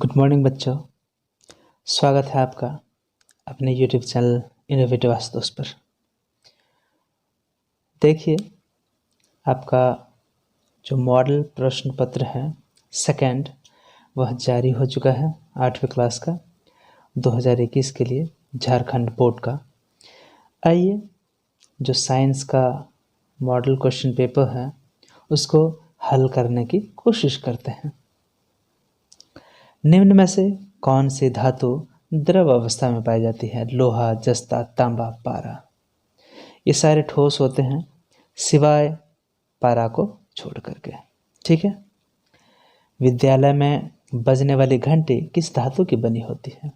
Good morning बच्चों। स्वागत है आपका अपने यूट्यूब चैनल इनोवेटिव आशुतोष पर। देखिए, आपका जो मॉडल प्रश्न पत्र है सेकंड, वह जारी हो चुका है 8वीं क्लास का 2021 के लिए झारखंड बोर्ड का। आइए जो साइंस का मॉडल क्वेश्चन पेपर है उसको हल करने की कोशिश करते हैं। निम्न में से कौन सी धातु द्रव अवस्था में पाई जाती है? लोहा, जस्ता, तांबा, पारा। ये सारे ठोस होते हैं सिवाय पारा को छोड़ करके। ठीक है। विद्यालय में बजने वाली घंटी किस धातु की बनी होती है?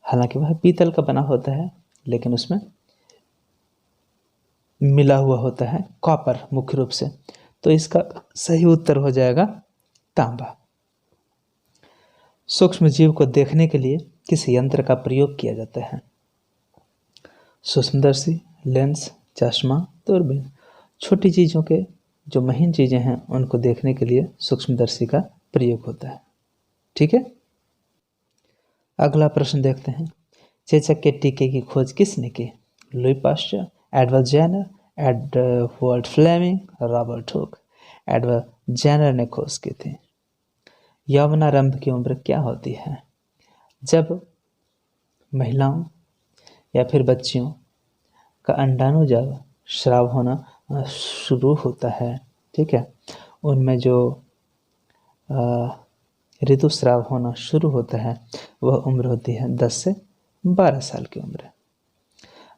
हालांकि वह पीतल का बना होता है, लेकिन उसमें मिला हुआ होता है कॉपर मुख्य रूप से। तो इसका सही उत्तर हो जाएगा तांबा। सूक्ष्म जीव को देखने के लिए किस यंत्र का प्रयोग किया जाता है? सूक्ष्मदर्शी, लेंस, चश्मा, दूरबीन। छोटी चीज़ों के जो महीन चीज़ें हैं उनको देखने के लिए सूक्ष्मदर्शी का प्रयोग होता है। ठीक है। अगला प्रश्न देखते हैं। चेचक के टीके की खोज किसने की? Louis Pasteur, Edward Jenner, Edward Fleming, Robert Hooke. Edward Jenner ने खोज की थी। यौवनारंभ की उम्र क्या होती है? जब महिलाओं या फिर बच्चियों का अंडाणुजब स्राव होना शुरू होता है। ठीक है। उनमें जो ऋतुस्राव होना शुरू होता है वह उम्र होती है 10 से 12 साल की उम्र।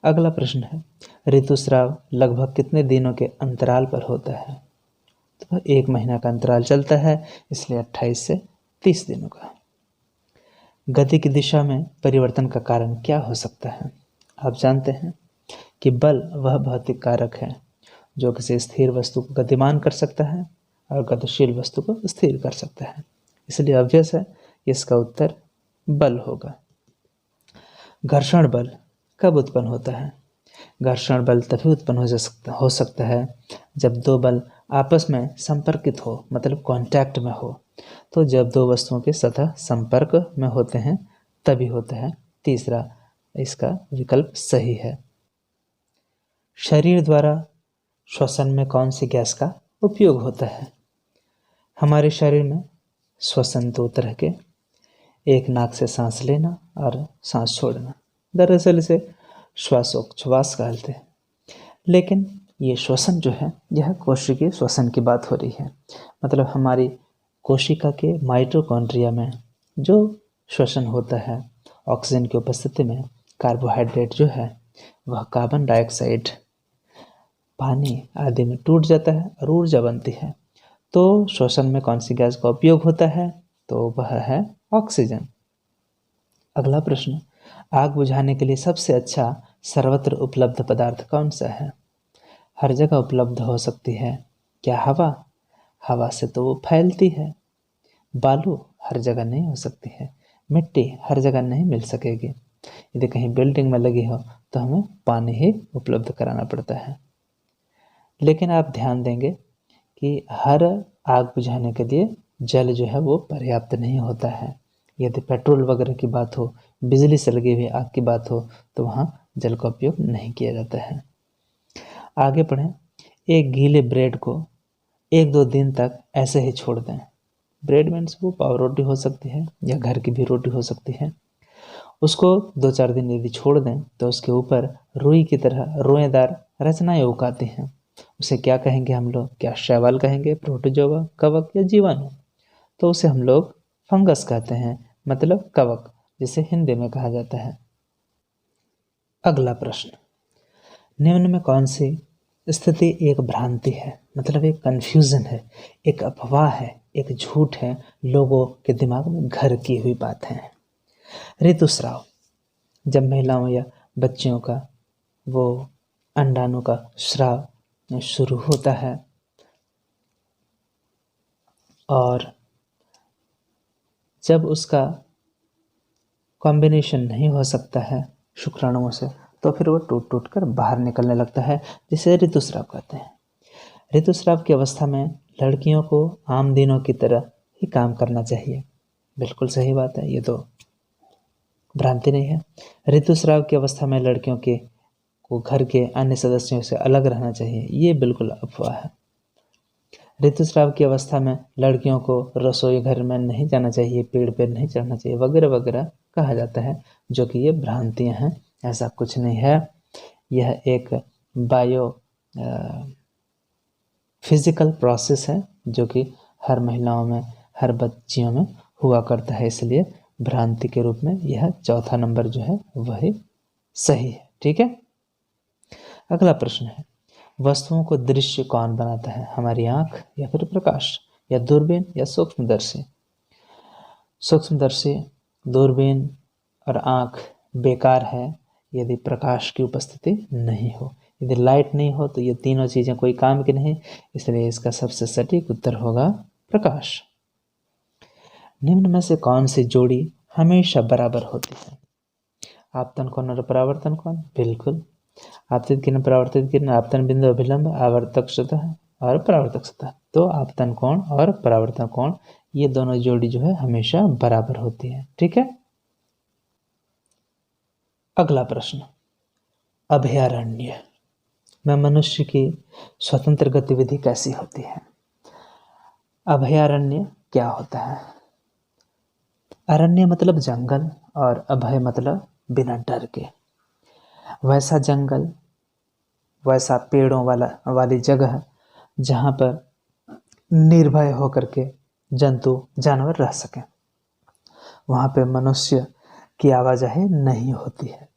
अगला प्रश्न है, ऋतुस्राव लगभग कितने दिनों के अंतराल पर होता है? तो 1 महीना का अंतराल चलता है, इसलिए 28 से 30 दिनों का। गति की दिशा में परिवर्तन का कारण क्या हो सकता है? आप जानते हैं कि बल वह भौतिक कारक है जो किसी स्थिर वस्तु को गतिमान कर सकता है और गतिशील वस्तु को स्थिर कर सकता है। इसलिए ऑब्वियस है इसका उत्तर बल होगा। घर्षण बल कब उत्पन्न होता है? घर्षण बल तभी उत्पन्न हो सकता है जब दो बल आपस में संपर्कित हो, मतलब कांटेक्ट में हो। तो जब दो वस्तुओं के सतह संपर्क में होते हैं तभी होता है। तीसरा इसका विकल्प सही है। शरीर द्वारा श्वसन में कौन सी गैस का उपयोग होता है? हमारे शरीर में श्वसन 2 तरह के, एक नाक से सांस लेना और सांस छोड़ना। दरअसल इसे श्वासोच्छ्वास कहते हैं, लेकिन ये श्वसन जो है यह कोशिकीय श्वसन की बात हो रही है। मतलब हमारी कोशिका के माइटोकॉन्ड्रिया में जो श्वसन होता है, ऑक्सीजन की उपस्थिति में कार्बोहाइड्रेट जो है वह कार्बन डाइऑक्साइड, पानी आदि में टूट जाता है और ऊर्जा बनती है। तो श्वसन में कौन सी गैस का उपयोग होता है? तो वह है ऑक्सीजन। अगला प्रश्न, आग बुझाने के लिए सबसे अच्छा सर्वत्र उपलब्ध पदार्थ कौन सा है? हर जगह उपलब्ध हो सकती है क्या हवा? हवा से तो वो फैलती है। बालू हर जगह नहीं हो सकती है। मिट्टी हर जगह नहीं मिल सकेगी। यदि कहीं बिल्डिंग में लगी हो तो हमें पानी ही उपलब्ध कराना पड़ता है। लेकिन आप ध्यान देंगे कि हर आग बुझाने के लिए जल जो है वो पर्याप्त नहीं होता है। यदि पेट्रोल वगैरह की बात हो, बिजली से लगी हुई आग की बात हो, तो वहाँ जल का उपयोग नहीं किया जाता है। आगे बढ़ें। एक गीले ब्रेड को 1-2 दिन तक ऐसे ही छोड़ दें। ब्रेड मीन्स वो पाव रोटी हो सकती है या घर की भी रोटी हो सकती है। उसको 2-4 दिन यदि छोड़ दें तो उसके ऊपर रुई की तरह रोएदार रचनाएं उग आती हैं। उसे क्या कहेंगे हम लोग? क्या शैवाल कहेंगे, प्रोटोजोआ, कवक या जीवाणु? तो उसे हम लोग फंगस कहते हैं, मतलब कवक, जिसे हिंदी में कहा जाता है। अगला प्रश्न, निम्न में कौन सी स्थिति एक भ्रांति है, मतलब एक कंफ्यूजन है, एक अफवाह है, एक झूठ है, लोगों के दिमाग में घर की हुई बात है? ऋतुस्राव, जब महिलाओं या बच्चियों का वो अंडाणु का स्राव शुरू होता है और जब उसका कॉम्बिनेशन नहीं हो सकता है शुक्राणुओं से, तो फिर वो टूट टूट कर बाहर निकलने लगता है, जिसे ऋतुस्राव कहते हैं। ऋतुस्राव की अवस्था में लड़कियों को आम दिनों की तरह ही काम करना चाहिए। बिल्कुल सही बात है, ये तो भ्रांति नहीं है। ऋतुस्राव की अवस्था में लड़कियों के को घर के अन्य सदस्यों से अलग रहना चाहिए, ये बिल्कुल अफवाह है। ऋतुस्राव की अवस्था में लड़कियों को रसोई घर में नहीं जाना चाहिए, पेड़ पर नहीं चढ़ना चाहिए, वगैरह वगैरह कहा जाता है, जो कि ये भ्रांतियां हैं। ऐसा कुछ नहीं है। यह एक बायो फिजिकल प्रोसेस है जो कि हर महिलाओं में, हर बच्चियों में हुआ करता है, इसलिए भ्रांति के रूप में यह चौथा नंबर जो है वही सही है। ठीक है। अगला प्रश्न है, वस्तुओं को दृश्य कौन बनाता है, हमारी आंख या फिर प्रकाश, या दूरबीन या सूक्ष्मदर्शी। सूक्ष्मदर्शी, दूरबीन और आंख बेकार है यदि प्रकाश की उपस्थिति नहीं हो। यदि लाइट नहीं हो तो ये तीनों चीजें कोई काम की नहीं, इसलिए इसका सबसे सटीक उत्तर होगा प्रकाश। निम्न में से कौन सी जोड़ी हमेशा बराबर होती है, आपतन कोण और परावर्तन कोण। बिल्कुल, आपतित किरण, परावर्तित किरण, आपतन बिंदु, अभिलंब, आवर्तक सतह और परावर्तक सतह। तो आपतन कोण और परावर्तन कोण, ये दोनों जोड़ी जो है हमेशा बराबर होती है। ठीक है। अगला प्रश्न, अभयारण्य में मनुष्य की स्वतंत्र गतिविधि कैसी होती है। अभयारण्य क्या होता है। अरण्य मतलब जंगल और अभय मतलब बिना डर के। वैसा जंगल, वैसा पेड़ों वाली जगह जहाँ पर निर्भय होकर के जंतु जानवर रह सकें, वहाँ पे मनुष्य की आवाजाही नहीं होती है।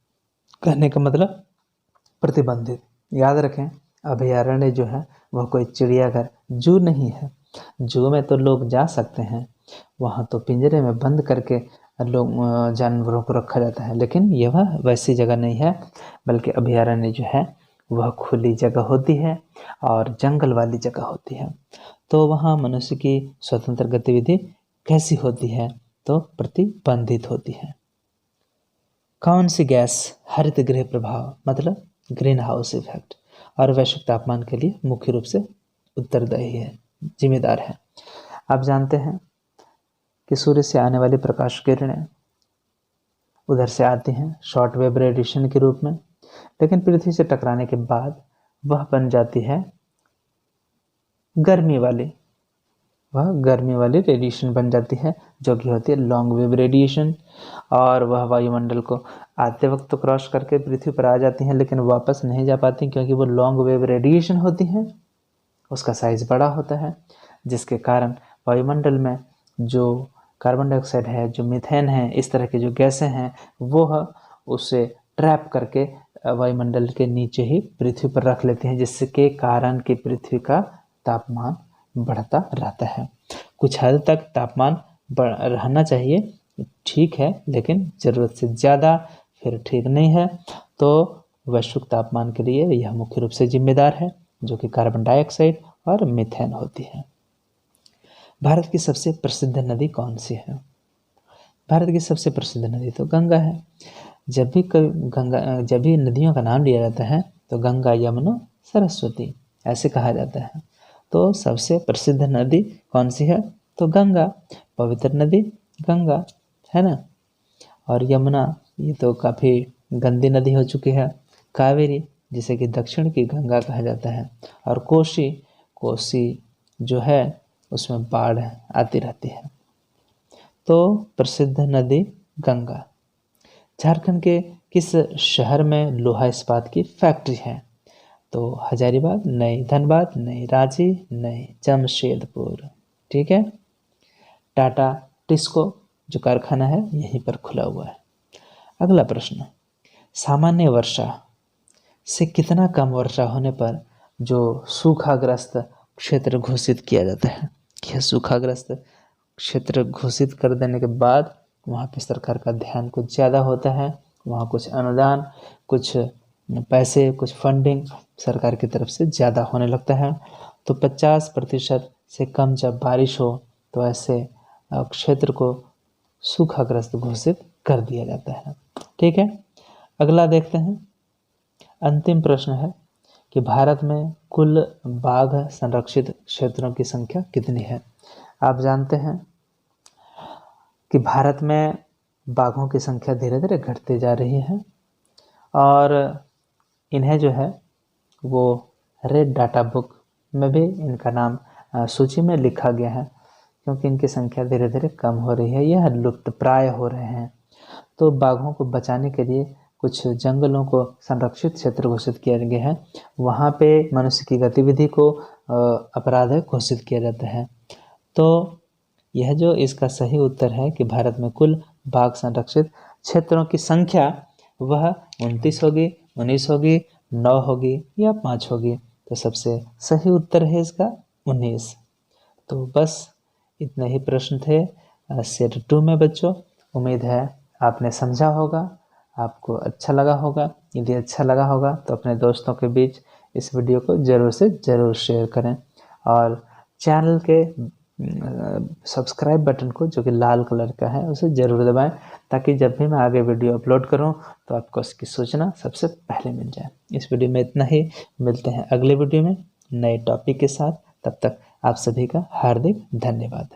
कहने का मतलब प्रतिबंधित। याद रखें, अभयारण्य जो है वह कोई चिड़ियाघर, जू नहीं है। जू में तो लोग जा सकते हैं, वहाँ तो पिंजरे में बंद करके लोग जानवरों को रखा जाता है, लेकिन यह वैसी जगह नहीं है, बल्कि अभयारण्य जो है वह खुली जगह होती है और जंगल वाली जगह होती है। तो वहाँ मनुष्य की स्वतंत्र गतिविधि कैसी होती है, तो प्रतिबंधित होती है। कौन सी गैस हरित गृह प्रभाव मतलब ग्रीन हाउस इफेक्ट और वैश्विक तापमान के लिए मुख्य रूप से उत्तरदायी है, जिम्मेदार है। आप जानते हैं कि सूर्य से आने वाली प्रकाश किरणें उधर से आती हैं शॉर्ट वेव रेडिएशन के रूप में, लेकिन पृथ्वी से टकराने के बाद वह बन जाती है गर्मी वाली, वह गर्मी वाली रेडिएशन बन जाती है, जो कि होती है लॉन्ग वेव रेडिएशन। और वह वायुमंडल को आते वक्त तो क्रॉस करके पृथ्वी पर आ जाती हैं, लेकिन वापस नहीं जा पाती, क्योंकि वो लॉन्ग वेव रेडिएशन होती हैं, उसका साइज बड़ा होता है, जिसके कारण वायुमंडल में जो कार्बन डाइऑक्साइड है, जो मीथेन है, इस तरह के जो गैसें हैं, वो उसे ट्रैप करके वायुमंडल के नीचे ही पृथ्वी पर रख लेते हैं, जिसके कारण कि पृथ्वी का तापमान बढ़ता रहता है। कुछ हद तक तापमान रहना चाहिए, ठीक है, लेकिन ज़रूरत से ज़्यादा फिर ठीक नहीं है। तो वैश्विक तापमान के लिए यह मुख्य रूप से जिम्मेदार है, जो कि कार्बन डाइऑक्साइड और मीथेन होती है। भारत की सबसे प्रसिद्ध नदी कौन सी है। भारत की सबसे प्रसिद्ध नदी तो गंगा है। जब भी नदियों का नाम लिया जाता है तो गंगा, यमुना, सरस्वती ऐसे कहा जाता है। तो सबसे प्रसिद्ध नदी कौन सी है, तो गंगा, पवित्र नदी गंगा है ना। और यमुना, ये तो काफ़ी गंदी नदी हो चुकी है। कावेरी, जिसे कि दक्षिण की गंगा कहा जाता है। और कोसी जो है उसमें बाढ़ आती रहती है। तो प्रसिद्ध नदी गंगा। झारखंड के किस शहर में लोहा इस्पात की फैक्ट्री है, तो हजारीबाग नहीं, धनबाद नहीं, रांची नहीं, जमशेदपुर। ठीक है। टाटा टिस्को जो कारखाना है यहीं पर खुला हुआ है। अगला प्रश्न, सामान्य वर्षा से कितना कम वर्षा होने पर जो सूखाग्रस्त क्षेत्र घोषित किया जाता है, यह सूखाग्रस्त क्षेत्र घोषित कर देने के बाद वहाँ पे सरकार का ध्यान कुछ ज़्यादा होता है, वहाँ कुछ अनुदान, कुछ पैसे, कुछ फंडिंग सरकार की तरफ से ज़्यादा होने लगता है। तो 50% से कम जब बारिश हो तो ऐसे क्षेत्र को सूखाग्रस्त घोषित कर दिया जाता है। ठीक है। अगला देखते हैं। अंतिम प्रश्न है कि भारत में कुल बाघ संरक्षित क्षेत्रों की संख्या कितनी है। आप जानते हैं कि भारत में बाघों की संख्या धीरे धीरे घटती जा रही है और इन्हें जो है वो रेड डाटा बुक में भी इनका नाम सूची में लिखा गया है, क्योंकि इनकी संख्या धीरे धीरे कम हो रही है, यह लुप्तप्राय हो रहे हैं। तो बाघों को बचाने के लिए कुछ जंगलों को संरक्षित क्षेत्र घोषित किया गया है, वहाँ पे मनुष्य की गतिविधि को अपराध घोषित किया जाता है। तो यह जो इसका सही उत्तर है कि भारत में कुल बाघ संरक्षित क्षेत्रों की संख्या वह 29 होगी, 19 होगी, 9 होगी या 5 होगी। तो सबसे सही उत्तर है इसका 19। तो बस इतने ही प्रश्न थे सेट 2 में बच्चों। उम्मीद है आपने समझा होगा, आपको अच्छा लगा होगा। यदि अच्छा लगा होगा तो अपने दोस्तों के बीच इस वीडियो को ज़रूर से ज़रूर शेयर करें और चैनल के सब्सक्राइब बटन को, जो कि लाल कलर का है, उसे ज़रूर दबाएं, ताकि जब भी मैं आगे वीडियो अपलोड करूं तो आपको उसकी सूचना सबसे पहले मिल जाए। इस वीडियो में इतना ही, मिलते हैं अगले वीडियो में नए टॉपिक के साथ। तब तक आप सभी का हार्दिक धन्यवाद।